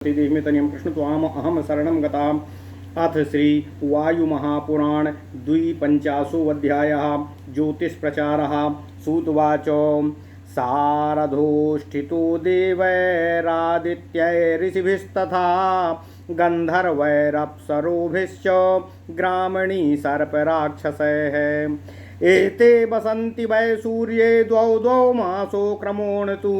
देशमेतनियं कृष्ण त्वाम अहम शरणं गताम्। अथ श्री वायुमहापुराण द्विपञ्चाशोऽध्यायः ज्योतिष्प्रचारः। सूतवाच सारधोष्ठितो देवैरादित्यैऋषिभिस्तथा गन्धर्वैरप्सरोभिश्च ग्रामणी सर्पराक्षसैः एते वसन्ति वै सूर्ये द्वौ मासो क्रमोण तु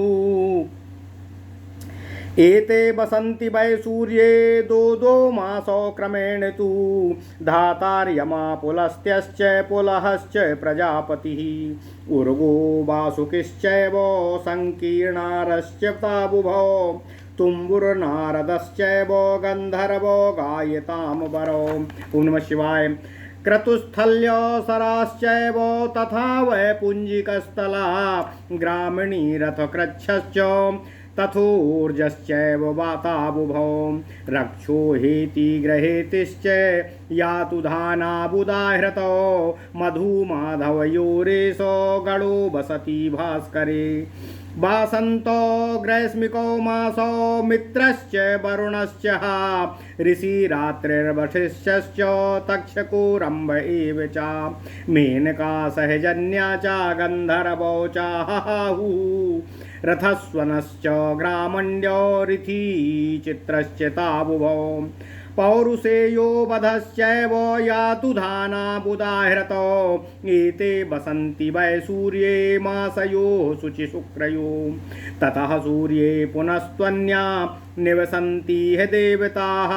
एते वसन्ति वै सूर्ये दो मासो क्रमेण तु धातार्यमा पुलस्त्यश्च पुलहश्च प्रजापतिः उर्गो वासुकिश्चैव संकीर्णारश्च ताबुभौ तुम्बुर्नारदश्चैव गन्धर्वो गायतामवरौ। ओं नमः शिवाय। क्रतुस्थल्यसराश्चैव तथा वै पुञ्जिकस्थला ग्रामणी रथकृच्छश्च तथोर्जश्चैव वाताबुभौ रक्षो हेति ग्रहेतिश्च यातु धानाबुदाहृतो मधुमाधवयोरेशो गणो वसति भास्करे वासन्तो ग्रैस्मिको मासो मित्रश्च वरुणश्च ऋषिरात्रिर्वशिष्यश्च तक्षको रम्भ एव च मेनका सहजन्या च गन्धर्वो च हहु रथस्वनश्च ग्रामण्यो ऋथी चित्रश्च ताबुभौ पौरुषेयो वधश्चैव यातु धानाबुदाहृतो एते वसन्ति वै सूर्ये मासयो शुचिशुक्रयो ततः सूर्ये पुनस्त्वन्या निवसन्ति ह देवताः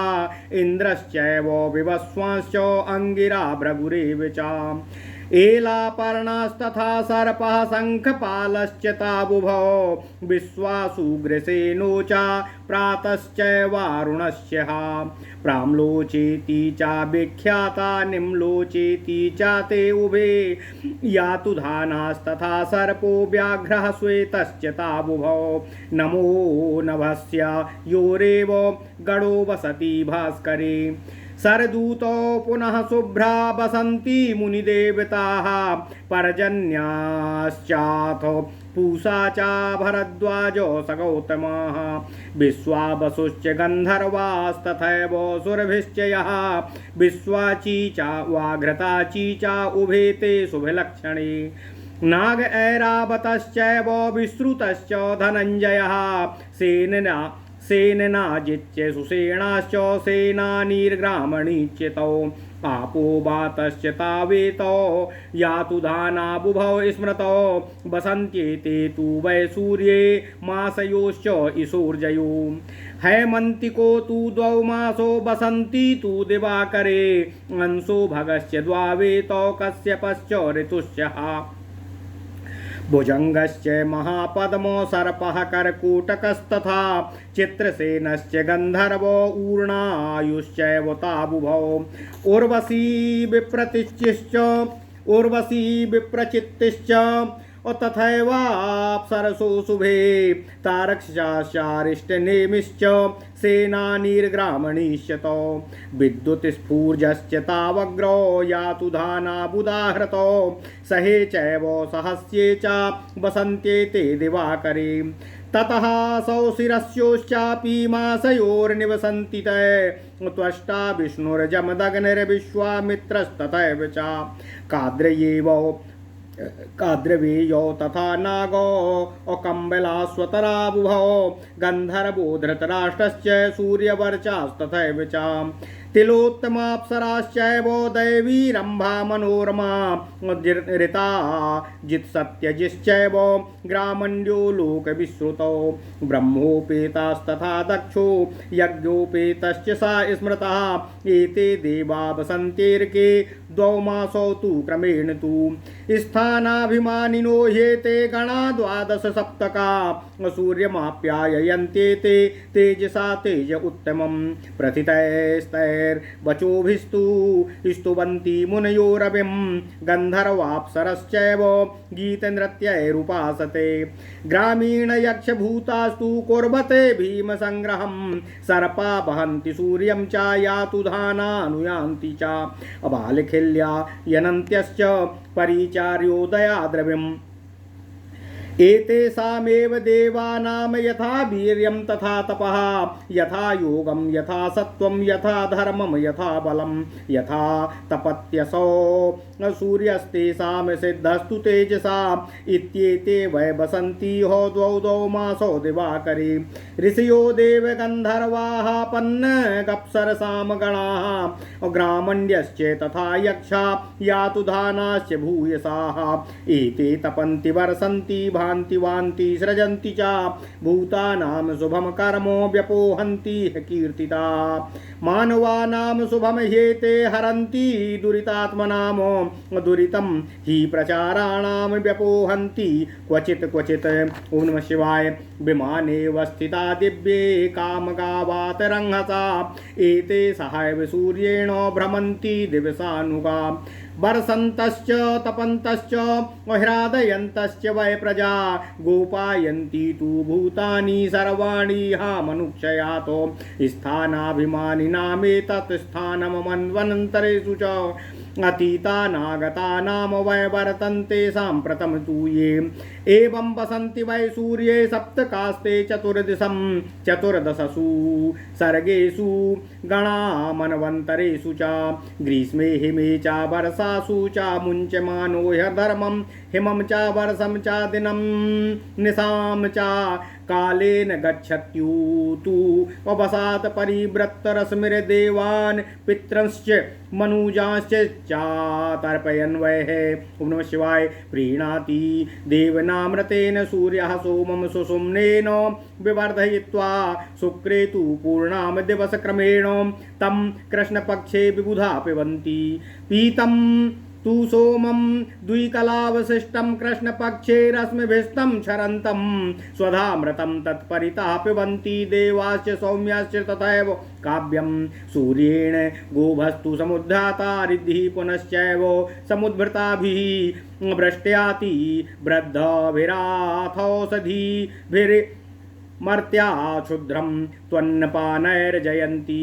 इन्द्रश्चैव विवस्वांश्च अंगिरा भृगुरेव च एलापर्णास्तथा सर्पः शङ्खपालश्च ताबुभौ विश्वासुग्रसेनो च प्रातश्चैवारुणस्य प्राम्लोचेति च विख्याता निम्लोचेति च ते उभे यातु धानास्तथा सर्पो व्याघ्रः श्वेतश्च ताबुभौ नमो नभस्य योरेव गणो वसति भास्करे सरदूतो पुनः शुभ्रा वसन्ति मुनिदेवताः पर्जन्याश्चाथ पूषा च भरद्वाजो स गौतमः विश्वावसुश्च गन्धर्वास्तथैव सुरभिश्च यः विश्वाची च वाघ्रताची च उभे ते शुभलक्षणे नाग ऐरावतश्चैव विश्रुतश्च धनञ्जयः सेननाजिच्च सुसेनाश्च सेनानीर्ग्रामणीच्युतौ आपो वातश्च तावेतो यातु धानाबुभौ स्मृतौ वसन्त्येते तु वै सूर्ये मासयोश्च ईशोर्जयो हैमन्तिको तु द्वौ मासो वसन्ति तु दिवाकरे अंशो भगश्च द्वावेतो कश्यपश्च ऋतुश्च भुजंगश्च महापद्मो सर्पः कर्कूटकस्तथा चित्रसेनश्च गन्धर्वो ऊर्णायुश्चैव ताबुभौ उर्वशी विप्रचित्तिश्च तथैवाप्सरसो शुभे तारक्षाश्चारिष्टनेमिश्च सेनानीर्ग्रामणीश्चतो विद्युत्स्फूर्जश्च तावग्रो यातु धानाबुदाहृतो सहे चैव सहस्ये च वसन्त्येते दिवाकरे ततः सौशिरस्योश्चापि मासयोर्निवसन्ति ते त्वष्टा विष्णुर्जमदग्निर्विश्वामित्रस्तथैव च काद्रवेयो तथा नागो अकम्बलास्वतराबुभौ गन्धर्वो धृतराष्ट्रश्च सूर्यवर्चास्तथैव च तिलोत्तमाप्सराश्चैव दैवी रम्भा मनोरमा ऋता जित्सत्यजिश्चैव ग्रामण्यो लोकविश्रुतौ ब्रह्मोपेतास्तथा दक्षो यज्ञोपेतश्च सा स्मृतः एते देवा वसन्त्येर्के द्वौ मासौ तु क्रमेण तु स्थानाभिमानिनो ह्येते गणा द्वादश सप्तका सूर्यमाप्यायन्ते ते तेजसा तेज उत्तमं प्रथितैस्तैर्वचोभिस्तु स्तुवन्ति मुनयो रविं गन्धर्वाप्सरश्चैव गीतनृत्यैरुपासते ग्रामीणयक्षभूतास्तु कुर्वते भीमसङ्ग्रहं सर्पा वहन्ति सूर्यं च यातु धानानुयान्ति च अबालखिल्या यनन्त्यश्च परिचार्योदया द्रविम् एतेषामेव देवानां यथा वीर्यं तथा तपः यथा योगं यथा सत्वं यथा धर्मं यथा बलं यथा तपत्यसो सूर्यस्तेषां सिद्धस्तु तेजसा इत्येते वै वसन्ति हो द्वौ मासो दिवाकरे ऋषयो देवगन्धर्वाः पन्नगप्सरसां गणाः ग्रामण्यश्च तथा यक्षा यातु धानाश्च भूयसाः एते तपन्ति वर्षन्ति भान्ति वान्ति सृजन्ति च भूतानां शुभं कर्मो व्यपोहन्ति कीर्तिता मानवानां शुभं ह्येते हरन्ति दुरितात्मनां दुरितं हि प्रचाराणां व्यपोहन्ति क्वचित् क्वचित्। ओम नमः शिवाय। विमाने वस्थिता दिव्ये कामगावातरंहसा एते सहैव सूर्येण भ्रमन्ति दिवसानुगा वर्षन्तश्च तपन्तश्च ह्रादयन्तश्च वै प्रजा गोपायन्ति तु भूतानि सर्वाणि हा मनुष्यातो स्थानाभिमानिनामेतत् स्थानमन्वन्तरेषु च अतीतानागतानां वै वर्तन्ते साम्प्रतं तु ये एवं वसन्ति वै सूर्ये सप्तकास्ते चतुर्दिशं चतुर्दशसु सर्गेषु गणामन्वन्तरेषु च ग्रीष्मे हिमे च वर्षासु च मुञ्चमानो ह्यधर्मं हिमं च वर्षं च दिनं निशां च कालेन गच्छत्युतु वसात् परिवृत्तरश्मिर्देवान् पितृंश्च मनुजाश्च चातर्पयन् वैः। ओम नमः शिवाय। प्रीणाति देवनामृतेन सूर्यः सोमं सुषुम्नेन विवर्धयित्वा शुक्रे तु पूर्णां दिवसक्रमेण तं कृष्णपक्षे विबुधा पिबन्ति पीतं तु सोमं द्विकलावशिष्टं कृष्णपक्षे रश्मिभिस्तं क्षरन्तं स्वधामृतं तत्परितः पिबन्ति देवाश्च सौम्याश्च तथैव काव्यं सूर्येण गोभस्तु समुद्धाता रिद्धिः पुनश्चैव समुद्भृताभिः वृष्ट्याति वृद्धभिराथौषधिभिर् मर्त्या क्षुद्रं त्वन्नपानैर्जयन्ति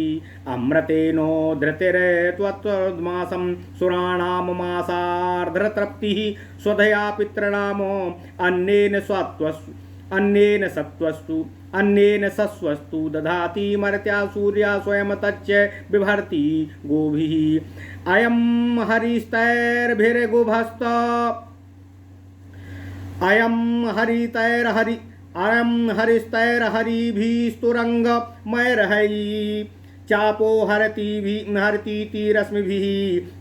अमृतेनो धृतिर्त्वत्मासं सुराणां मासार्धतृप्तिः स्वधया पितॄणाम् अन्नेन सस्वस्तु दधाति मर्त्या सूर्या स्वयं तच्च बिभर्ति गोभिः अयं हरिस्तैर्भिर्गुभस्त अयं हरिस्तैर्हरिभिस्तुरङ्गमैर्है चापो हरतीति रश्मिभिः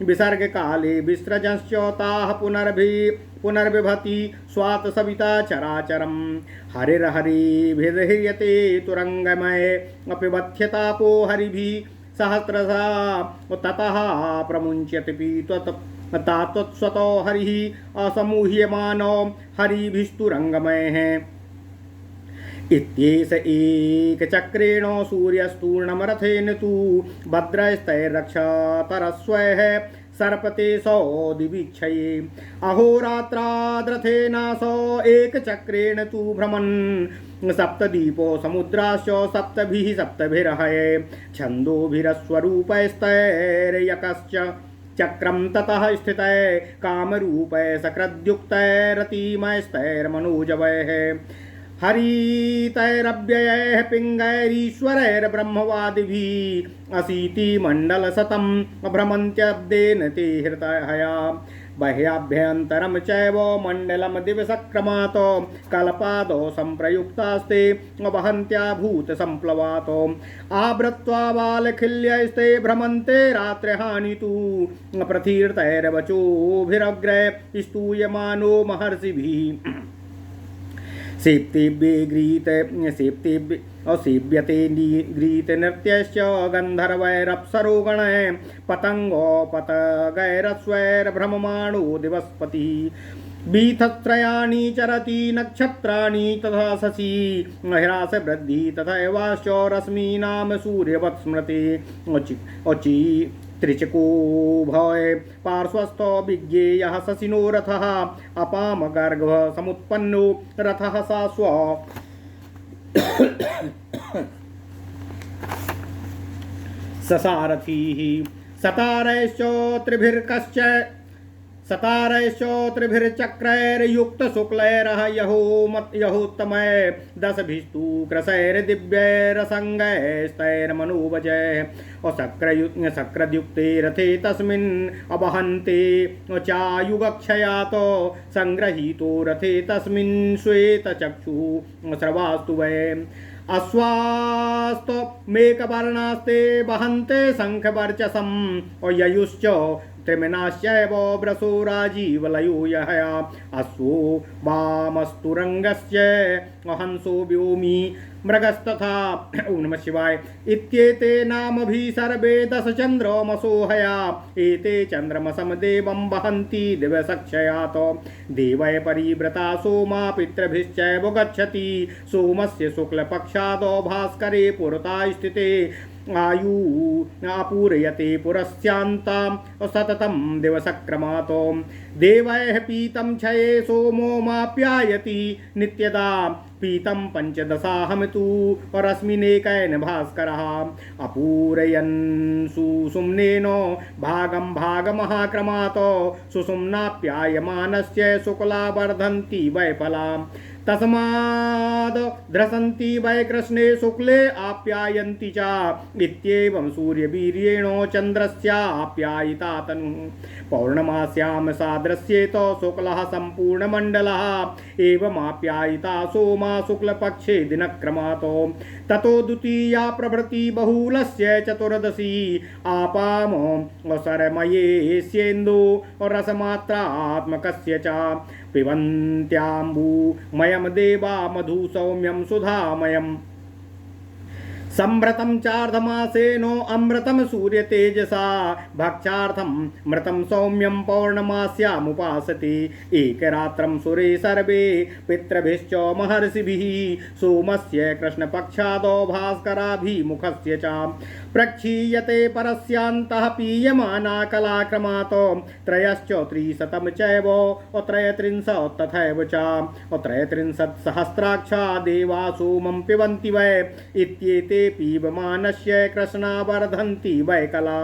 विसर्गकाले विसृजंश्चोताः पुनर्विभति स्वात् सविता चराचरं हरिर्हरिभिर्ह्रियते तुरङ्गमय अपिबध्यतापो हरिभिः सहस्रशा ततः प्रमुञ्च्यते तात्वत्स्वतो हरिः असमूह्यमानो हरिभिस्तुरङ्गमयः इत्येष एकचक्रेण सूर्यस्तूर्णमरथेन तु भद्रस्तैर्रक्षतरस्वैः सर्पतेऽसौ दिवीक्षये अहोरात्राद्रथेनासौ एकचक्रेण तु भ्रमन् सप्तदीपो समुद्राश्च सप्तभिः सप्तभिर्हये छन्दोभिरस्वरूपैस्तैर्यकश्च चक्रं ततः स्थितै कामरूपै सकृद्युक्तैरतिमयस्तैर्मनोजवैः हरितैरव्ययैः पिङ्गैरीश्वरैर्ब्रह्मवादिभिः अशीतिमण्डलशतं भ्रमन्त्यब्देन ते हृदया बाह्याभ्यन्तरं चैव मण्डलं दिवसक्रमात् कल्पादौ सम्प्रयुक्तास्ते वहन्त्या भूतसम्प्लवात् आवृत्वा बालखिल्यैस्ते भ्रमन्ते रात्र्यहानि तु प्रथीर्तैर्वचोभिरग्रे स्तूयमानो महर्षिभिः सेव्यते गीत नृत्यश्च गन्धर्वैरप्सरोगणैः पतङ्गोपतगैरस्वैर्भ्रममाणो दिवस्पतिः बीथत्रयाणि चरति नक्षत्राणि तथा शशि ह्रासवृद्धि तथैवाश्च रश्मीनां सूर्यवत् स्मृते औचि त्रिचको भय पार्श्वस्थो विज्ञेयः शशिनो रथः अपामगर्भ समुत्पन्नो रथः सा स्व ससारथिः सतारैश्च त्रिभिर्कश्च सतारैश्चोत्रिभिर्चक्रैर्युक्त शुक्लैरह यहोत्तमय दशभिस्तु कृशैर्दिव्यैरसङ्गैस्तैर्मनोवजय सक्रद्युक्ते रथे तस्मिन् अवहन्ते चायुगक्षयातो संग्रहीतो रथे तस्मिन् श्वेतचक्षुः स्रवास्तु वै अश्वास्त मेकवर्णास्ते वहन्ते शङ्खवर्चसम् ययुश्च त्रिमिनाश्चैव व्रसो राजीवलयो यहया अश्वो वामस्तुरङ्गस्य हंसो व्योमी मृगस्तथा ओम नमः शिवाय इत्येते नामभि सर्वे दशचन्द्रमसो हया एते चन्द्रमसं देवं वहन्ति दिवसक्षयात् देवै परिव्रता सोमा पितृभिश्चैव गच्छति सोमस्य शुक्लपक्षादो भास्करे पुरता स्थिते आयु आपूरयते पुरस्यान्तां सततं दिवसक्रमातो देवैः पीतं क्षये सोमो माप्यायति नित्यदा पीतं पंचदशाहं तु रश्मिनेकैन भास्करः अपूरयन् सुषुम्नेन भागं भागमहाक्रमातो सुषुम्नाप्यायमानस्य शुक्ला वर्धन्ति वै फलाम् तस्माद् ध्रसन्ति वै कृष्णे शुक्ले आप्यायन्ति च इत्येवं सूर्यवीर्येण चन्द्रस्याप्यायिता तनुः पौर्णमास्यां सादृश्येत शुक्लः सम्पूर्णमण्डलः एवमाप्यायिता सोमा शुक्लपक्षे दिनक्रमातो ततो द्वितीया प्रभृति बहुलस्य चतुर्दशी आपाम शरमयेस्येन्दो रसमात्रात्मकस्य च पिबन्त्याम्बुमयं देवा मधु सौम्यं सुधामयम् सम्भृतं चार्धमासेनो अमृतं सूर्यतेजसा भक्षार्थं मृतं सौम्यं पौर्णमास्यामुपासते एकरात्रं सुरे सर्वे पितृभिश्च महर्षिभिः सोमस्य कृष्णपक्षादो भास्कराभिमुखस्य च प्रक्षीयते परस्यान्तः पीयमाना कलाक्रमातो त्रयश्च त्रिशतं चैव त्रयत्रिंशत् तथैव च त्रयत्रिंशत्सहस्राक्षा देवा सोमं पिबन्ति वै इत्येते पीबमानस्य कृष्णा वर्धन्ति वै कला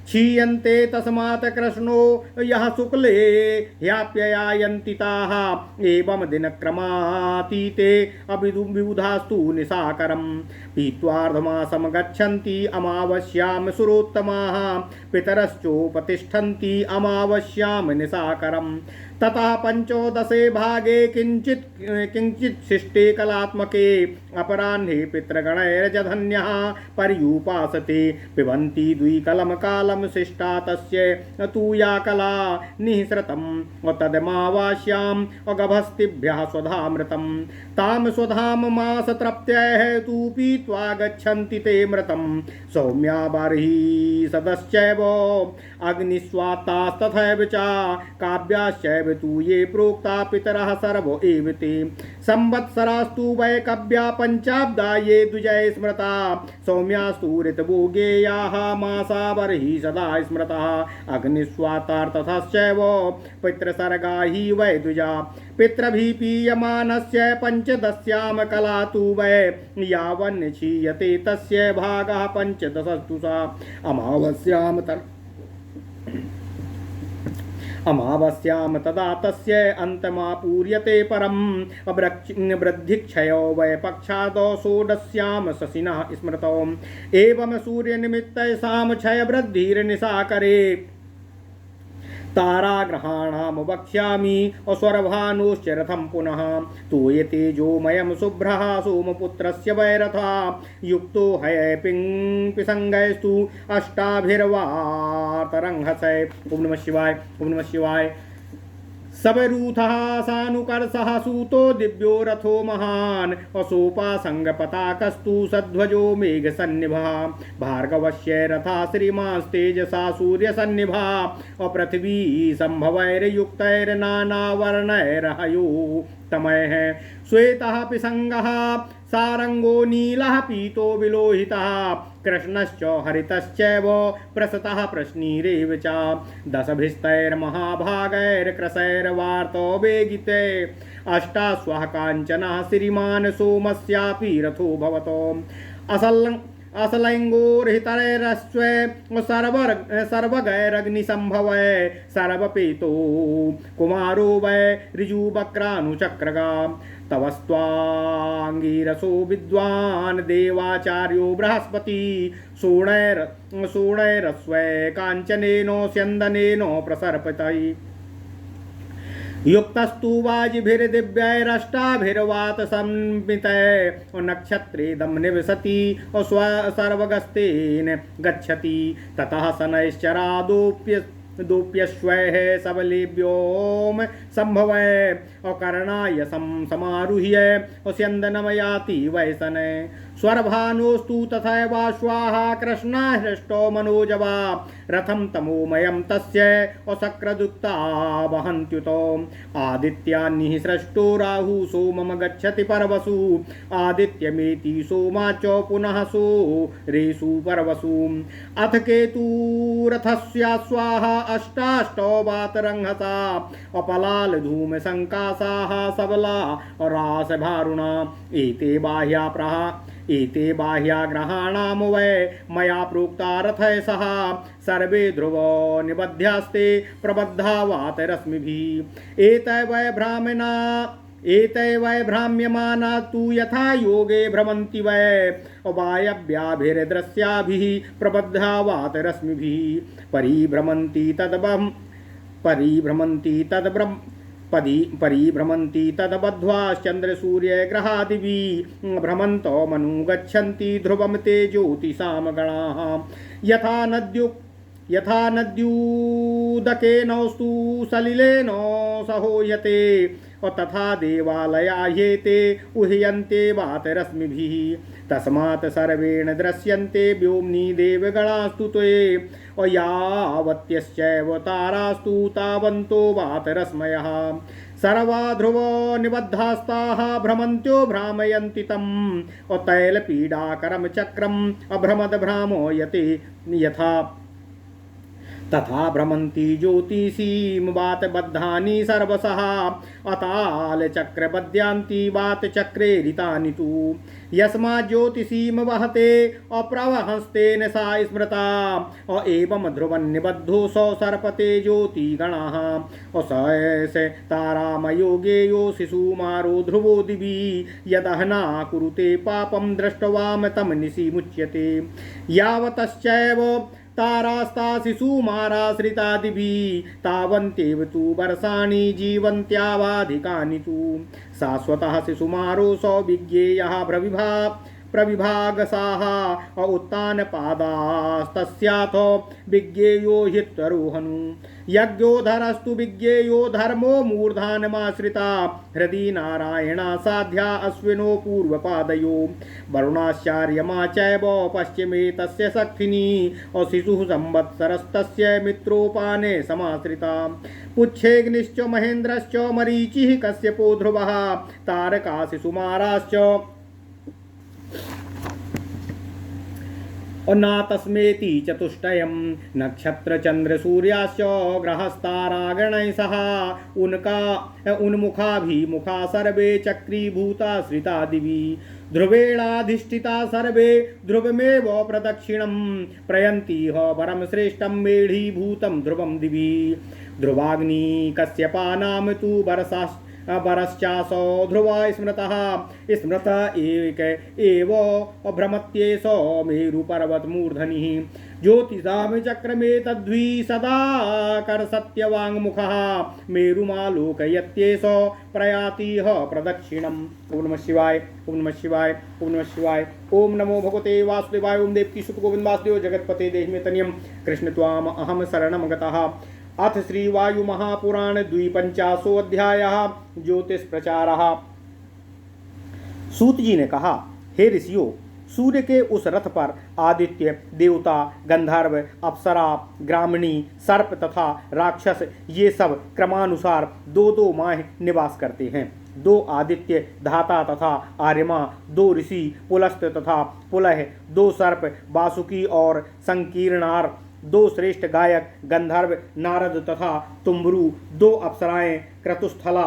क्षीयन्ते तस्मात् कृष्णो यः शुक्ले ह्याप्ययायन्ति ताः एवं दिनक्रमातीते अविबुधास्तु निशाकरम् पीत्वार्धमासं गच्छन्ति अमावस्यां सुरोत्तमाः पितरश्चोपतिष्ठन्ति अमावस्यां निशाकरम् ततः पंचोदशे भागे किंचित शिष्टे कलात्मके अपराह्ने पितृगणैर्जधन्यः पर्युपासते पिबन्ति द्विकलं कालं शिष्टा तस्य तु या कला निःसृतं तदमावास्यां गभस्तिभ्यः स्वधामृतं तां स्वधां मासतृप्त्यैः तु पीत्वा गच्छन्ति ते मृतं सौम्या बर्हि सदश्चैव अग्निस्वात्तास्तथैव च काव्याश्चैव तु ये प्रोक्ता पितरः सर्व एव ते संवत्सरास्तु वै कव्या पंचाब्दा ये द्विजय स्मृता सौम्यास्तु ऋतभोगेयाः मासा बर्हि सदा स्मृतः अग्निस्वातार्थतश्चैव पितृसर्गा हि वै द्विजा पितृभिः पीयमानस्य पंचदश्यां कला तु वै यावन् क्षीयते तस्य भागः पंचदशस्तु सा अमावस्यां तदा तस्य अन्तमापूर्यते परं वृद्धिक्षयो वै पक्षादो षोडश्यां शशिनः स्मृतौ एवं सूर्यनिमित्तैषां क्षयवृद्धिर्निशाकरे ताराग्रहाणां वक्ष्यामि अस्वरभानुश्च रथं पुनः तूयतेजोमयं शुभ्रः सोमपुत्रस्य वैरथा युक्तो हयपिङ्पिसङ्गैस्तु अष्टाभिर्वातरंहसै ओम नमः शिवाय ओम नमः शिवाय सबरूथः सानुकर्षः सूतो दिव्यो रथो महान् अशोपासङ्गपताकस्तु सध्वजो मेघसन्निभः भार्गवस्य रथा श्रीमांस्तेजसा सूर्यसन्निभा अपृथिवी सम्भवैर्युक्तैर्नानावर्णैरहयो तमयः श्वेतः पिसङ्गः सारंगो नीलः पीतो विलोहितः कृष्णश्च हरितश्चैव प्रसतः प्रश्नीरेव च दशभिस्तैर्महाभागैर्कृशैर्वार्तो वेगिते अष्टाश्वः काञ्चनः श्रीमान् सोमस्यापि रथो भवतो असलैङ्गोर्हितरैरस्वे सर्वगैरग्निसम्भवै सर्वपेतो कुमारो वै ऋजुवक्रानुचक्रगा तवस्त्वाङ्गीरसो विद्वान् देवाचार्यो बृहस्पति सोणैरस्वै काञ्चनेनो स्यन्दनेनो प्रसर्पतै युक्तस्तु वाजिभिर्दिव्यैरष्टाभिर्वातसंमितै नक्षत्रेदं निवसति सर्वगस्तेन गच्छति ततः शनैश्चरादोप्यश्वैः सबलेभ्योम संभवै अकर्णाय समारुह्य स्यन्दनमयाति वैसने स्वरभानुस्तु तथैवाश्वाः कृष्णा हृष्टो मनोजवा रथं तमोमयं तस्य असक्रदुक्ता वहन्त्युतो आदित्यान्निः सृष्टो राहु सोमम गच्छति परवसु आदित्यमेति सोमा च पुनः सो रेषु परवसु अथ केतुरथस्याश्वाः अष्टाष्टौ वातरंहसा अपलाल धूम संकासाः सबला रासभारुणा एते बाह्याग्रहाणां वै मया प्रोक्ता रथै सह सर्वे ध्रुवो निबध्यास्ते प्रबद्धा वातरश्मिभिः एतै वै भ्राम्यमाना तु यथा योगे भ्रमन्ति वै वायव्याभिर्दृश्याभिः प्रबद्धा वातरश्मिभिः परिभ्रमन्ति तद्बध्वाश्चन्द्रसूर्यग्रहादिभिः भ्रमन्तो मनु गच्छन्ति ध्रुवं ते ज्योतिषां गणाः यथा नद्यूदकेनस्तु सलिलेन सहोयते तथा देवालया ह्येते उह्यन्ते वातरश्मिभिः तस्मात् सर्वेण दृश्यन्ते व्योम्नि देवगणास्तु ते यावत्यश्चैव तारास्तु तावन्तो वातरश्मयः सर्वा ध्रुवो निबद्धास्ताः भ्रमन्त्यो भ्रामयन्ति तम् तैलपीडाकरं चक्रम् अभ्रमद्भ्रामो यते यथा तथा भ्रमन्ति ज्योतिषीं वातबद्धानि सर्वशः अतालचक्रबद्ध्यान्ति वातचक्रे ऋतानि तु यस्मात् ज्योतिषीं वहते अप्रवहस्तेन सा स्मृता एवं ध्रुवन्निबद्धो स सर्पते ज्योतिगणाः स तारामयो गेयो शिशुमारो ध्रुवो दिवि यदहना कुरुते पापं दृष्ट्वाम तं निशि मुच्यते यावतश्चैव तारास्ता शिशुमाराश्रितादिभिः तावन्त्येव तु वर्षाणि जीवन्त्यावाधिकानि तु शाश्वतः शिशुमारो सौविज्ञेयः प्रविभागसाः उत्तानपादास्तस्याथो विज्ञेयो हित्वरोहनु यज्ञोधरस्तु विज्ञेयो धर्मो मूर्धानमाश्रिता हृदि नारायणा साध्या अश्विनो पूर्वपादयो वरुणाश्चार्यमा चैव पश्चिमे तस्य शक्तिनी शिशुः संवत्सरस्तस्य मित्रोपाने समाश्रिता पुच्छेग्निश्च महेन्द्रश्च मरीचिः कश्यपो ध्रुवः तारका शिशुमाराश्च नातस्मेति चतुष्टयं नक्षत्र चंद्र सूर्याश्च ग्रहस्तारागणैः सह उन्मुखाभिमुखा सर्वे चक्रीभूता श्रिता दिवि ध्रुवेणाधिष्ठिता सर्वे ध्रुवमेव प्रदक्षिणं प्रयन्तिह परं श्रेष्ठं मेढीभूतं ध्रुवं दिवि ध्रुवाग्नि कश्यपानां तु वरश्चासो ध्रुवा स्मृतः एक एव भ्रमत्येष मेरुपर्वतमूर्धनिः ज्योतिषां चक्रमे तद्वि सदा करसत्यवाङ्मुखः मेरुमालोकयत्येष प्रयातिः प्रदक्षिणम्। ओम नमः शिवाय, ओम नमः शिवाय, ओम नमः शिवाय। ओम नमो भगवते वासुदेवाय। ओम देवकी सुत गोविंद वासुदेव जगतपते देहि मे तनियम कृष्ण त्वाम अहम शरणं गतः। अथ श्री वायु महापुराण द्विपंचाशो अध्यायः ज्योतिष प्रचारः। सूत जी ने कहा, हे ऋषियों, सूर्य के उस रथ पर आदित्य, देवता, गंधर्व, अप्सरा, ग्रामणी, सर्प तथा राक्षस ये सब क्रमानुसार दो दो माह निवास करते हैं। दो आदित्य धाता तथा आर्यमा, दो ऋषि पुलस्त तथा पुलह, दो सर्प वासुकी और संकीर्णार, दो श्रेष्ठ गायक गंधर्व नारद तथा तुम्बरु, दो अप्सराएं क्रतुस्थला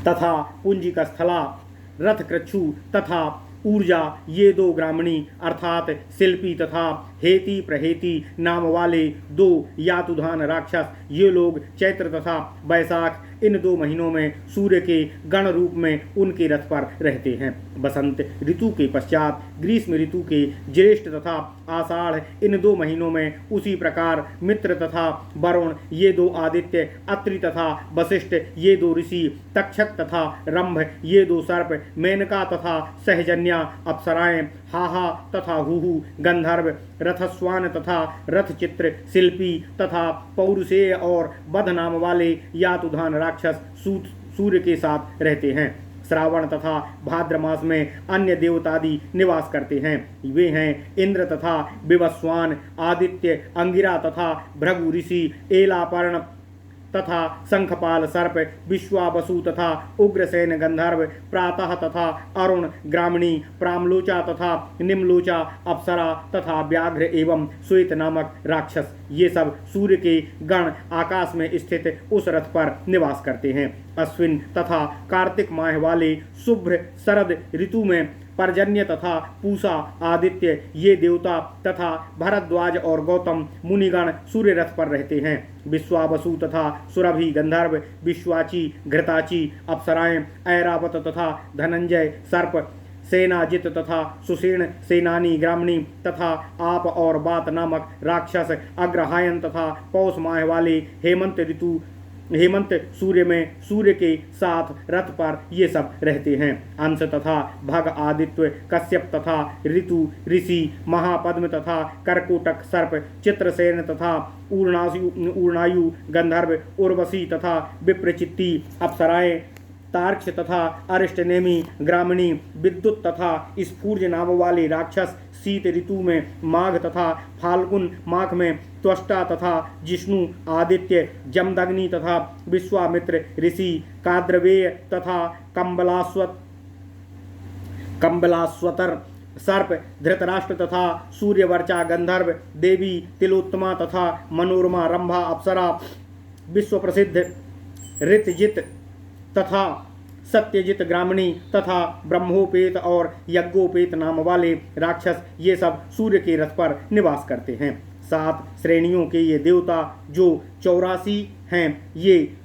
तथा पुंजिकस्थला, रथ कृच्छु तथा ऊर्जा ये दो ग्रामणी अर्थात शिल्पी तथा हेती प्रहेती नाम वाले दो यातुधान राक्षस, ये लोग चैत्र तथा वैशाख इन 2 महीनों में सूर्य के गण रूप में उनके रथ पर रहते हैं। बसंत ऋतु के पश्चात ग्रीष्म ऋतु के ज्येष्ठ तथा आषाढ़ इन 2 महीनों में उसी प्रकार मित्र तथा वरुण ये 2 आदित्य, अत्रि तथा वशिष्ठ ये 2 ऋषि, तक्षक तथा रंभ ये 2 सर्प, मेनका तथा सहजन्या अप्सराएं, हाहा तथा हुहु गंधर्व, रथस्वान तथा रथचित्र शिल्पी तथा पौरुषेय और बध नाम वाले यातुधान राक्षस सूर्य के साथ रहते हैं। श्रावण तथा भाद्र मास में अन्य देवतादि निवास करते हैं। वे हैं इंद्र तथा विवस्वान, आदित्य, अंगिरा तथा भृगु ऋषि, एलापर्ण तथा शंखपाल सर्प, विश्वावसु तथा उग्रसेन गंधर्व, प्रातः तथा अरुण ग्रामणी, प्रामलोचा तथा निम्लोचा अप्सरा तथा व्याघ्र एवं श्वेत नामक राक्षस, ये सब सूर्य के गण आकाश में स्थित उस रथ पर निवास करते हैं। अश्विन तथा कार्तिक माह वाले शुभ्र शरद ऋतु में पर्जन्य तथा पूषा आदित्य ये देवता तथा भरद्वाज और गौतम मुनिगण सूर्य रथ पर रहते हैं। विश्वावसु तथा सुरभि गंधर्व, विश्वाची घृताची अप्सराएं, ऐरावत तथा धनंजय सर्प, सेनाजित तथा सुषेण सेनानी ग्रामणी तथा आप और बात नामक राक्षस, अग्रहायन तथा पौष माह वाले हेमंत सूर्य में सूर्य के साथ रथ पर ये सब रहते हैं। अंश तथा भग आदित्य, कश्यप तथा ऋतु ऋषि, महापद्म तथा करकोटक सर्प, चित्रसेन तथा ऊर्णायु गंधर्व, उर्वशी तथा विप्रचित्ती अप्सराएं, तार्क्ष तथा अरिष्टनेमी ग्रामणी, विद्युत तथा स्फूर्ज नाम वाले राक्षस, शीत ऋतु में माघ तथा फाल्गुन माघ में त्वष्टा तथा जिष्णु आदित्य, जमदग्नि तथा विश्वामित्र ऋषि, काद्रवेय तथा कम्बलास्वतर सर्प, धृतराष्ट्र तथा सूर्यवर्चा गंधर्व, देवी तिलोत्तमा तथा मनोरमा रंभा अप्सरा, विश्व प्रसिद्ध ऋतजित तथा सत्यजित ग्रामणी तथा ब्रह्मोपेत और यज्ञोपेत नाम वाले राक्षस, ये सब सूर्य के रथ पर निवास करते हैं। 7 श्रेणियों के ये देवता जो 84 हैं, ये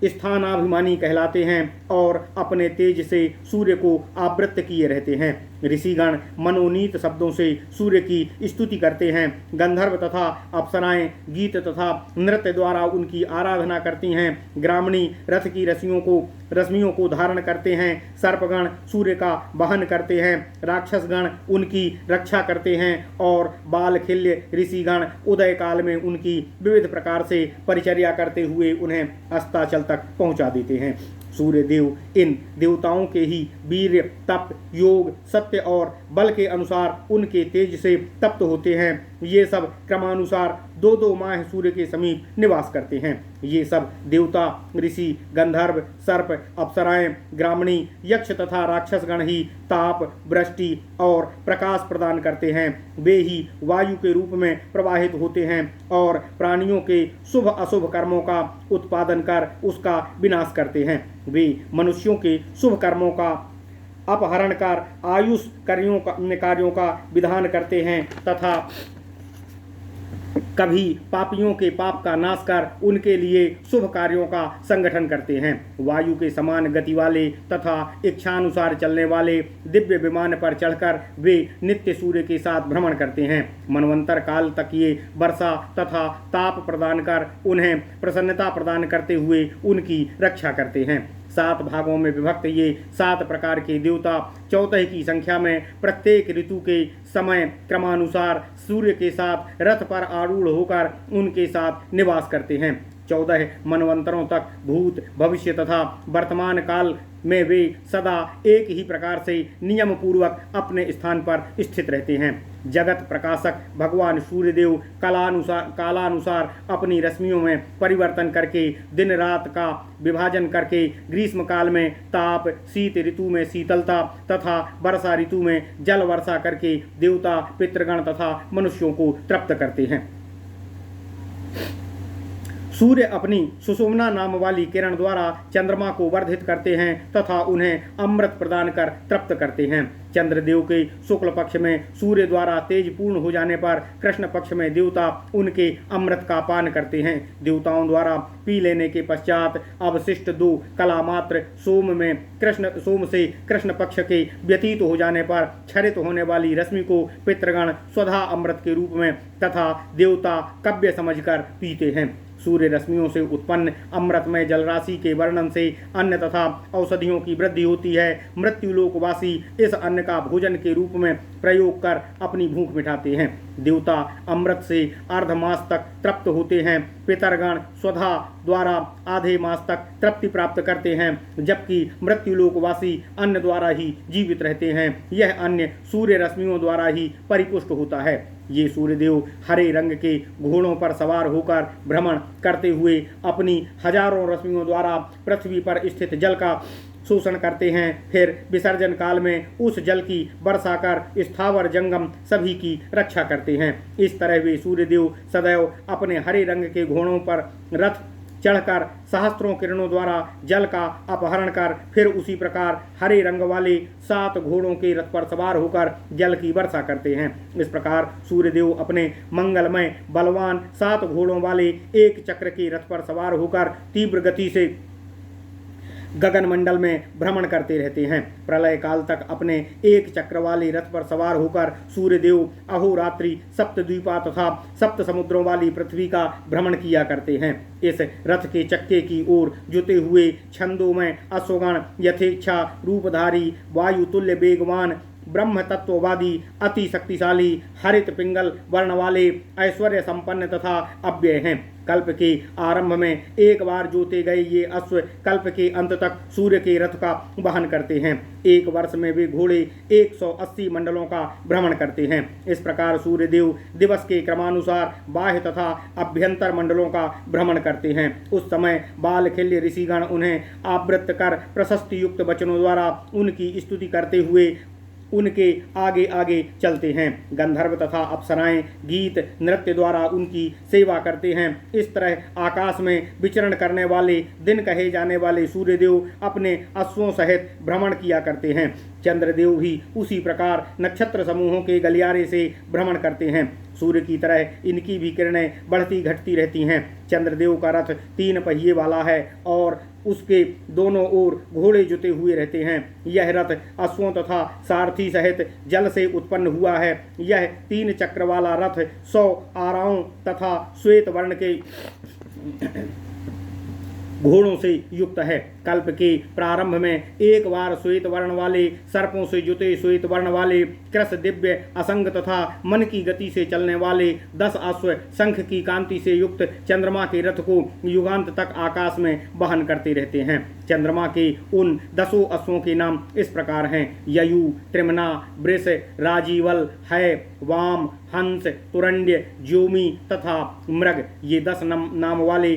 स्थानाभिमानी कहलाते हैं और अपने तेज से सूर्य को आवृत्त किए रहते हैं। ऋषिगण मनोनीत शब्दों से सूर्य की स्तुति करते हैं। गंधर्व तथा अप्सराएं गीत तथा नृत्य द्वारा उनकी आराधना करती हैं। ग्रामणी रथ की रश्मियों को धारण करते हैं। सर्पगण सूर्य का वहन करते हैं। राक्षसगण उनकी रक्षा करते हैं और बालखिल्य ऋषिगण उदय काल में उनकी विविध प्रकार से परिचर्या करते हुए उन्हें अस्ताचल तक पहुंचा देते हैं। सूर्य देव इन देवताओं के ही वीर्य, तप, योग, सत्य और बल के अनुसार उनके तेज से तप्त होते हैं। ये सब क्रमानुसार 2-2 माह सूर्य के समीप निवास करते हैं। ये सब देवता, ऋषि, गंधर्व, सर्प, अप्सराएं, ग्रामणी, यक्ष तथा राक्षसगण ही ताप, वृष्टि और प्रकाश प्रदान करते हैं। वे ही वायु के रूप में प्रवाहित होते हैं और प्राणियों के शुभ अशुभ कर्मों का उत्पादन कर उसका विनाश करते हैं। वे मनुष्यों के शुभ कर्मों का अपहरण कर आयुष कार्यों का विधान करते हैं तथा कभी पापियों के पाप का नाश कर उनके लिए शुभ कार्यों का संगठन करते हैं। वायु के समान गति वाले तथा इच्छानुसार चलने वाले दिव्य विमान पर चढ़कर वे नित्य सूर्य के साथ भ्रमण करते हैं। मनवंतर काल तक ये वर्षा तथा ताप प्रदान कर उन्हें प्रसन्नता प्रदान करते हुए उनकी रक्षा करते हैं। 7 भागों में विभक्त ये 7 प्रकार के देवता 14 की संख्या में प्रत्येक ऋतु के समय क्रमानुसार सूर्य के साथ रथ पर आरूढ़ होकर उनके साथ निवास करते हैं। 14 मनवंतरों तक भूत, भविष्य तथा वर्तमान काल में वे सदा एक ही प्रकार से नियम पूर्वक अपने स्थान पर स्थित रहते हैं। जगत प्रकाशक भगवान सूर्यदेव कालानुसार अपनी रश्मियों में परिवर्तन करके दिन रात का विभाजन करके ग्रीष्म काल में ताप, शीत ऋतु में शीतलता तथा वर्षा ऋतु में जल वर्षा करके देवता, पितृगण तथा मनुष्यों को तृप्त करते हैं। सूर्य अपनी सुषुम्ना नाम वाली किरण द्वारा चंद्रमा को वर्धित करते हैं तथा उन्हें अमृत प्रदान कर तृप्त करते हैं। चंद्रदेव के शुक्ल पक्ष में सूर्य द्वारा तेज पूर्ण हो जाने पर कृष्ण पक्ष में देवता उनके अमृत का पान करते हैं। देवताओं द्वारा पी लेने के पश्चात अवशिष्ट 2 कला मात्र सोम से कृष्ण पक्ष के व्यतीत हो जाने पर क्षरित होने वाली रश्मि को पितृगण स्वधा अमृत के रूप में तथा देवता कव्य समझकर पीते हैं। सूर्य रश्मियों से उत्पन्न अमृतमय जलराशि के वर्णन से अन्न तथा औषधियों की वृद्धि होती है। मृत्युलोकवासी इस अन्न का भोजन के रूप में प्रयोग कर अपनी भूख मिटाते हैं। देवता अमृत से अर्धमास तक तृप्त होते हैं। पितरगण स्वधा द्वारा आधे मास तक तृप्ति प्राप्त करते हैं, जबकि मृत्युलोकवासी अन्न द्वारा ही जीवित रहते हैं। यह अन्न सूर्य रश्मियों द्वारा ही परिपुष्ट होता है। ये सूर्यदेव हरे रंग के घोड़ों पर सवार होकर भ्रमण करते हुए अपनी हजारों रश्मियों द्वारा पृथ्वी पर स्थित जल का शोषण करते हैं। फिर विसर्जन काल में उस जल की वर्षा कर स्थावर जंगम सभी की रक्षा करते हैं। इस तरह वे सूर्यदेव सदैव अपने हरे रंग के घोड़ों पर रथ चढ़कर सहस्त्रों किरणों द्वारा जल का अपहरण कर फिर उसी प्रकार हरे रंग वाले 7 घोड़ों के रथ पर सवार होकर जल की वर्षा करते हैं। इस प्रकार सूर्यदेव अपने मंगलमय बलवान 7 घोड़ों वाले एक चक्र के रथ पर सवार होकर तीव्र गति से गगन मंडल में भ्रमण करते रहते हैं। प्रलय काल तक अपने एक चक्र वाले रथ पर सवार होकर सूर्यदेव अहोरात्रि सप्तद्वीपा तथा सप्त समुद्रों वाली पृथ्वी का भ्रमण किया करते हैं। इस रथ के चक्के की ओर जुते हुए छंदों में अश्वगण यथेच्छा रूपधारी वायु तुल्य वेगवान ब्रह्म तत्ववादी अति शक्तिशाली हरित पिंगल वर्ण वाले ऐश्वर्य संपन्न तथा अव्यय हैं। कल्प के आरंभ में एक बार जोते गए ये अश्व कल्प के अंत तक सूर्य के रथ का वहन करते हैं। एक वर्ष में वे घोड़े 180 मंडलों का भ्रमण करते हैं। इस प्रकार सूर्यदेव दिवस के क्रमानुसार बाह्य तथा अभ्यंतर मंडलों का भ्रमण करते हैं। उस समय बालखिल्य ऋषिगण उन्हें आवृत्त कर प्रशस्ति युक्त वचनों द्वारा उनकी स्तुति करते हुए उनके आगे आगे चलते हैं। गंधर्व तथा अप्सराएं गीत नृत्य द्वारा उनकी सेवा करते हैं। इस तरह आकाश में विचरण करने वाले दिन कहे जाने वाले सूर्यदेव अपने अश्वों सहित भ्रमण किया करते हैं। चंद्रदेव भी उसी प्रकार नक्षत्र समूहों के गलियारे से भ्रमण करते हैं। सूर्य की तरह इनकी भी किरणें बढ़ती घटती रहती हैं। चंद्रदेव का रथ 3 पहिए वाला है और उसके दोनों ओर घोड़े जुते हुए रहते हैं। यह रथ अश्वों तथा सारथी सहित जल से उत्पन्न हुआ है। यह 3 चक्र वाला रथ 100 आराओं तथा श्वेत वर्ण के घोड़ों से युक्त है। कल्प के प्रारंभ में एक बार श्वेत वर्ण वाले सर्पों से जुते श्वेत वर्ण वाले कृष दिव्य असंग तथा मन की गति से चलने वाले 10 अश्व शंख की कांति से युक्त चंद्रमा के रथ को युगांत तक आकाश में वहन करते रहते हैं। चंद्रमा के उन 10 अश्वों के नाम इस प्रकार हैं: ययु, त्रिमना, वृष, राजीवल, है, वाम, हंस, तुरंड्य, ज्योमी तथा मृग। ये 10 नाम वाले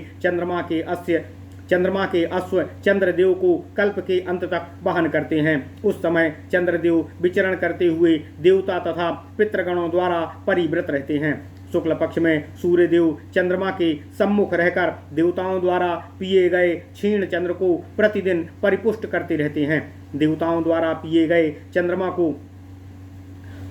चंद्रमा के अश्व चंद्रदेव को कल्प के अंत तक वहन करते हैं। उस समय चंद्रदेव विचरण करते हुए देवता तथा पितृगणों द्वारा परिवृत रहते हैं। शुक्ल पक्ष में सूर्यदेव चंद्रमा के सम्मुख रहकर देवताओं द्वारा पिए गए क्षीण चंद्र को प्रतिदिन परिपुष्ट करते रहते हैं। देवताओं द्वारा पिए गए चंद्रमा को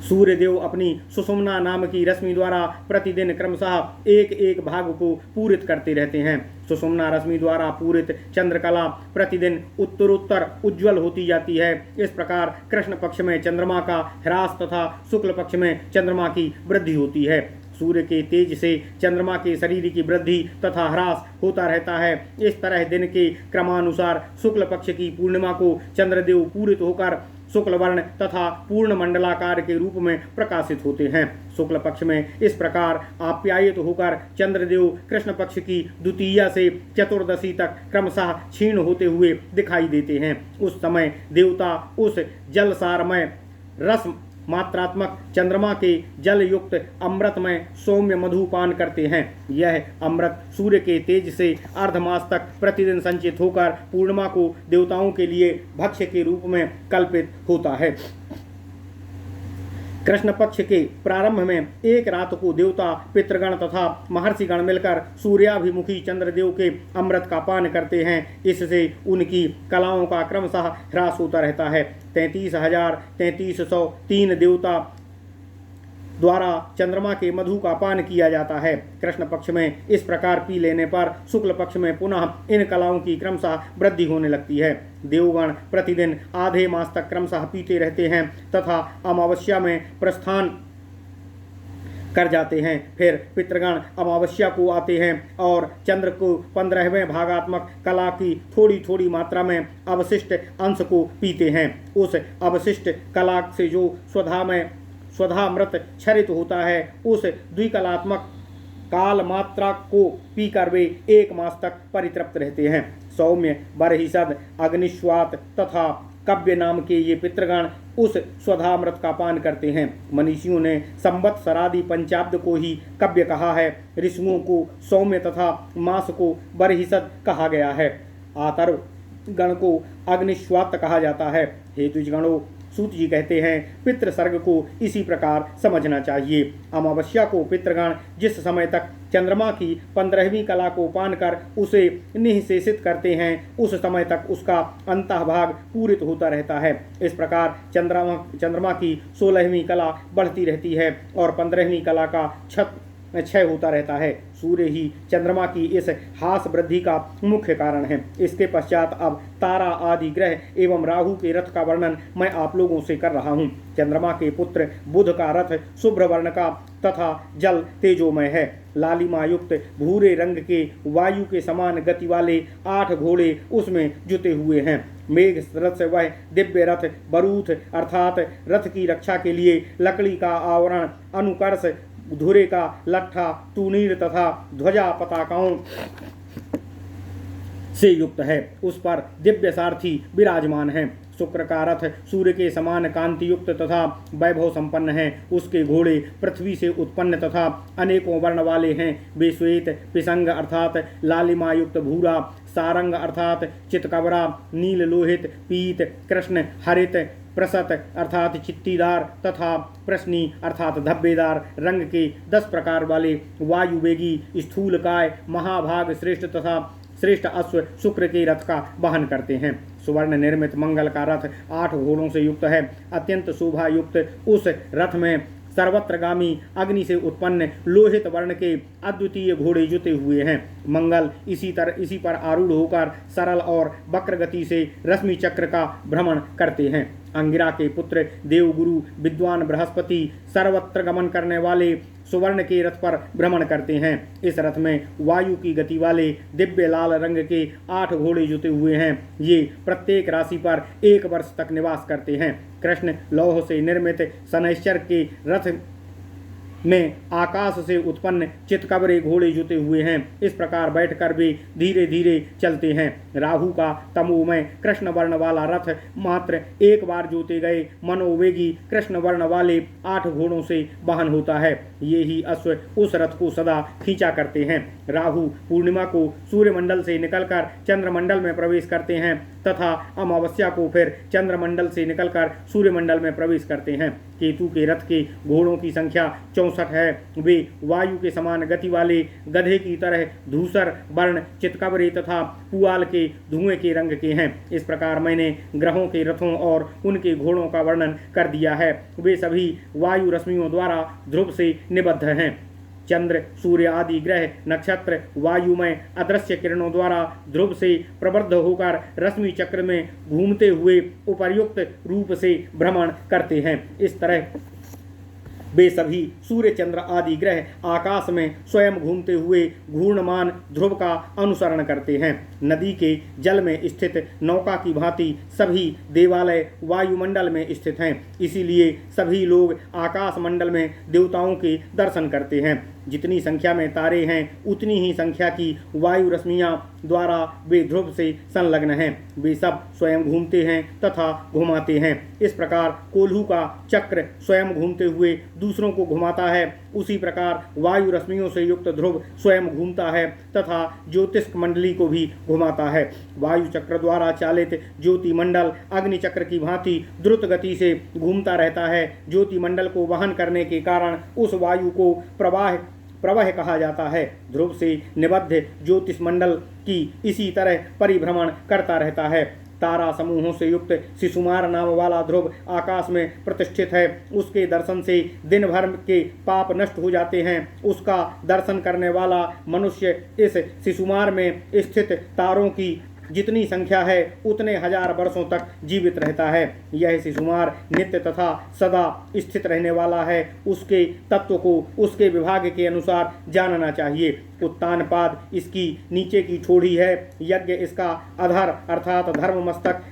सूर्यदेव अपनी सुषुम्ना नाम की रश्मि द्वारा प्रतिदिन क्रमशः एक एक भाग को पूरित करते रहते हैं। सुषुम्ना रश्मि द्वारा पूरित चंद्रकला प्रतिदिन उत्तरोत्तर उज्ज्वल होती जाती है। इस प्रकार कृष्ण पक्ष में चंद्रमा का ह्रास तथा शुक्ल पक्ष में चंद्रमा की वृद्धि होती है। सूर्य के तेज से चंद्रमा के शरीर की वृद्धि तथा ह्रास होता रहता है। इस तरह दिन के क्रमानुसार शुक्ल पक्ष की पूर्णिमा को चंद्रदेव पूरित होकर शुक्ल वर्ण तथा पूर्ण मंडलाकार के रूप में प्रकाशित होते हैं। शुक्ल पक्ष में इस प्रकार आप्यायित होकर चंद्रदेव कृष्ण पक्ष की द्वितीया से चतुर्दशी तक क्रमशः क्षीण होते हुए दिखाई देते हैं। उस समय देवता उस जलसारमय रस मात्रात्मक चंद्रमा के जल युक्त अमृतमय सौम्य मधुपान करते हैं। यह अमृत सूर्य के तेज से अर्धमास तक प्रतिदिन संचित होकर पूर्णिमा को देवताओं के लिए भक्ष्य के रूप में कल्पित होता है। कृष्ण पक्ष के प्रारंभ में एक रात को देवता पितृगण तथा महर्षिगण मिलकर सूर्याभिमुखी चंद्रदेव के अमृत का पान करते हैं। इससे उनकी कलाओं का क्रमशः ह्रास होता रहता है। 33,3303 देवता द्वारा चंद्रमा के मधु का पान किया जाता है। कृष्ण पक्ष में इस प्रकार पी लेने पर शुक्ल पक्ष में पुनः इन कलाओं की क्रमशः वृद्धि होने लगती है। देवगण प्रतिदिन आधे मास तक क्रमशः पीते रहते हैं तथा अमावस्या में प्रस्थान कर जाते हैं। फिर पितृगण अमावस्या को आते हैं और चंद्र को 15वें भागात्मक कला की थोड़ी थोड़ी मात्रा में अवशिष्ट अंश को पीते हैं। उस अवशिष्ट कला से जो स्वधामृत क्षरित होता है, उस द्विकलात्मक काल मात्रा को पीकर वे 1 मास तक परितृप्त रहते हैं। सौम्य, बरहिसद, अग्निश्वात तथा कव्य नाम के ये पितृगण उस स्वधामृत का पान करते हैं। मनीषियों ने संवत्सरादि पंचाब्द को ही कव्य कहा है। ऋषियों को सौम्य तथा मास को बरहिसद कहा गया है। आतर्व गण को अग्निश्वात कहा जाता है। हे द्विजगणों, सूत जी कहते हैं, पितृ सर्ग को इसी प्रकार समझना चाहिए। अमावस्या को पितृगण जिस समय तक चंद्रमा की 15वीं कला को पान कर उसे निःशेषित करते हैं, उस समय तक उसका अंतःभाग पूरित होता रहता है। इस प्रकार चंद्रमा की 16वीं कला बढ़ती रहती है और 15वीं कला का क्षय होता रहता है। सूर्य ही चंद्रमा की इस हास वृद्धि का मुख्य कारण है। इसके पश्चात अब तारा आदि ग्रह एवं राहु के रथ का वर्णन मैं आप लोगों से कर रहा हूँ। चंद्रमा के पुत्र बुध का रथ शुभ्र वर्ण का तथा जल तेजोमय है। लालिमा युक्त भूरे रंग के वायु के समान गति वाले 8 घोड़े उसमें जुटे हुए हैं। मेघ रथ से वह दिव्य रथ बरूथ अर्थात रथ की रक्षा के लिए लकड़ी का आवरण, अनुकर्ष, धुरे का लट्ठा, तूणीर तथा ध्वजा पताकाओं से युक्त है। उस पर दिव्य सारथी विराजमान है। शुक्र का रथ सूर्य के समान कांति युक्त तथा वैभव संपन्न है। उसके घोड़े पृथ्वी से उत्पन्न तथा अनेकों वर्ण वाले हैं। वे श्वेत, पिसंग अर्थात लालिमा युक्त भूरा, सारंग अर्थात चितकबरा, नील लोहित, पीत, कृष्ण, हरित, प्रसत अर्थात चित्तीदार तथा प्रश्नी अर्थात धब्बेदार रंग के 10 प्रकार वाले वायुवेगी, स्थूलकाय, महाभाग श्रेष्ठ तथा श्रेष्ठ अश्व शुक्र के रथ का वहन करते हैं। सुवर्ण निर्मित मंगल का रथ 8 घोड़ों से युक्त है। अत्यंत शोभा युक्त उस रथ में सर्वत्रगामी अग्नि से उत्पन्न लोहित वर्ण के अद्वितीय घोड़े जुटे हुए हैं। मंगल इसी पर आरूढ़ होकर सरल और वक्र गति से रश्मि चक्र का भ्रमण करते हैं। अंगिरा के पुत्र देवगुरु विद्वान बृहस्पति सर्वत्र गमन करने वाले सुवर्ण के रथ पर भ्रमण करते हैं। इस रथ में वायु की गति वाले दिव्य लाल रंग के 8 घोड़े जुटे हुए हैं। ये प्रत्येक राशि पर 1 वर्ष तक निवास करते हैं। कृष्ण लौह से निर्मित शनैश्चर के रथ में आकाश से उत्पन्न चितकबरे घोड़े जुटे हुए हैं। इस प्रकार बैठकर वे धीरे धीरे चलते हैं। राहु का तमोमय कृष्ण वर्ण वाला रथ मात्र 1 बार जोते गए मनोवेगी कृष्ण वर्ण वाले 8 घोड़ों से वाहन होता है। ये ही अश्व उस रथ को सदा खींचा करते हैं। राहु पूर्णिमा को सूर्यमंडल से निकलकर चंद्रमंडल में प्रवेश करते हैं तथा अमावस्या को फिर चंद्रमंडल से निकलकर सूर्यमंडल में प्रवेश करते हैं। केतु के रथ के घोड़ों की संख्या 64 है। वे वायु के समान गति वाले गधे की तरह धूसर वर्ण चितकबरे तथा पुआल के धुएं के रंग के हैं। इस प्रकार मैंने ग्रहों के रथों और उनके घोड़ों का वर्णन कर दिया है। वे सभी वायु रश्मियों द्वारा ध्रुव से निबद्ध हैं। चंद्र, सूर्य आदि ग्रह, नक्षत्र वायुमय अदृश्य किरणों द्वारा ध्रुव से प्रबद्ध होकर रश्मि चक्र में घूमते हुए उपर्युक्त रूप से भ्रमण करते हैं। इस तरह वे सभी सूर्य, चंद्र आदि ग्रह आकाश में स्वयं घूमते हुए घूर्णमान ध्रुव का अनुसरण करते हैं। नदी के जल में स्थित नौका की भांति सभी देवालय वायुमंडल में स्थित हैं। इसीलिए सभी लोग आकाश मंडल में देवताओं के दर्शन करते हैं। जितनी संख्या में तारे हैं उतनी ही संख्या की वायु रश्मियां द्वारा वे ध्रुव से संलग्न हैं। वे सब स्वयं घूमते हैं तथा घुमाते हैं। इस प्रकार कोल्हू का चक्र स्वयं घूमते हुए दूसरों को घुमाता है उसी प्रकार वायु रश्मियों से युक्त ध्रुव स्वयं घूमता है तथा ज्योतिष मंडली को भी घुमाता है। वायु चक्र द्वारा चालित ज्योति मंडल अग्नि चक्र की भांति द्रुत गति से घूमता रहता है। ज्योति मंडल को वहन करने के कारण उस वायु को प्रवाह कहा जाता है। ध्रुव से निबद्ध ज्योतिष मंडल की इसी तरह परिभ्रमण करता रहता है। तारा समूहों से युक्त शिशुमार नाम वाला ध्रुव आकाश में प्रतिष्ठित है। उसके दर्शन से दिन भर के पाप नष्ट हो जाते हैं। उसका दर्शन करने वाला मनुष्य इस शिशुमार में स्थित तारों की जितनी संख्या है उतने हजार वर्षों तक जीवित रहता है। यह शिशुमार नित्य तथा सदा स्थित रहने वाला है। उसके तत्व को उसके विभाग के अनुसार जानना चाहिए। उत्तानपाद इसकी नीचे की छोड़ी है। यज्ञ इसका अधर अर्थात धर्म मस्तक,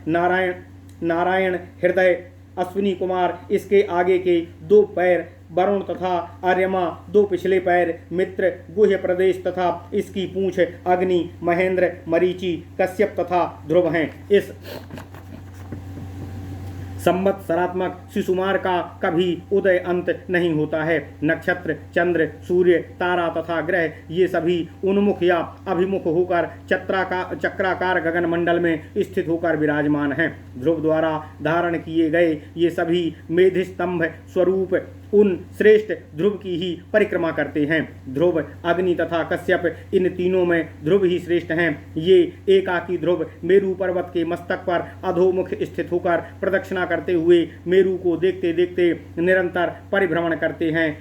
नारायण हृदय, अश्विनी कुमार इसके आगे के 2 पैर, वरुण तथा आर्यमा 2 पिछले पैर, मित्र गुह्य प्रदेश तथा इसकी पूंछ, अग्नि, महेंद्र, मरीचि, कश्यप तथा ध्रुव हैं। इस संवत्सरात्मक शिशुमार का कभी उदय अंत नहीं होता है। नक्षत्र, चंद्र, सूर्य, तारा तथा ग्रह ये सभी उन्मुख या अभिमुख होकर चक्राकार गगन मंडल में स्थित होकर विराजमान हैं। ध्रुव द्वारा धारण किए गए ये सभी मेधि स्तंभ स्वरूप उन श्रेष्ठ ध्रुव की ही परिक्रमा करते हैं। ध्रुव, अग्नि तथा कश्यप इन तीनों में ध्रुव ही श्रेष्ठ हैं। ये एकाकी ध्रुव मेरु पर्वत के मस्तक पर अधोमुख स्थित होकर प्रदक्षिणा करते हुए मेरु को देखते देखते निरंतर परिभ्रमण करते हैं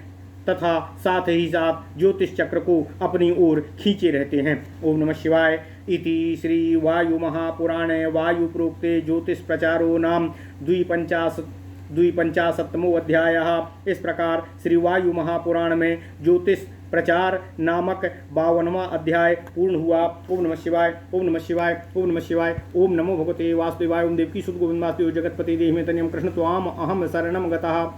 तथा साथ ही साथ ज्योतिष चक्र को अपनी ओर खींचे रहते हैं। ओम नमः शिवाय। इति श्री वायु महापुराणे वायु प्रोक्ते ज्योतिष प्रचारो नाम 52वां अध्याय। इस प्रकार श्री वायु महापुराण में ज्योतिष प्रचार नामक 52वां अध्याय पूर्ण हुआ। ओम नमः शिवाय, ओम नमः शिवाय, ओम नमः शिवाय। ओम नमो भगवते वासुदेवाय। ओम देवकी सुत गोविंद वासुदेव जगतपति देहि में तनियम कृष्ण त्वाम अहम शरणम गतः।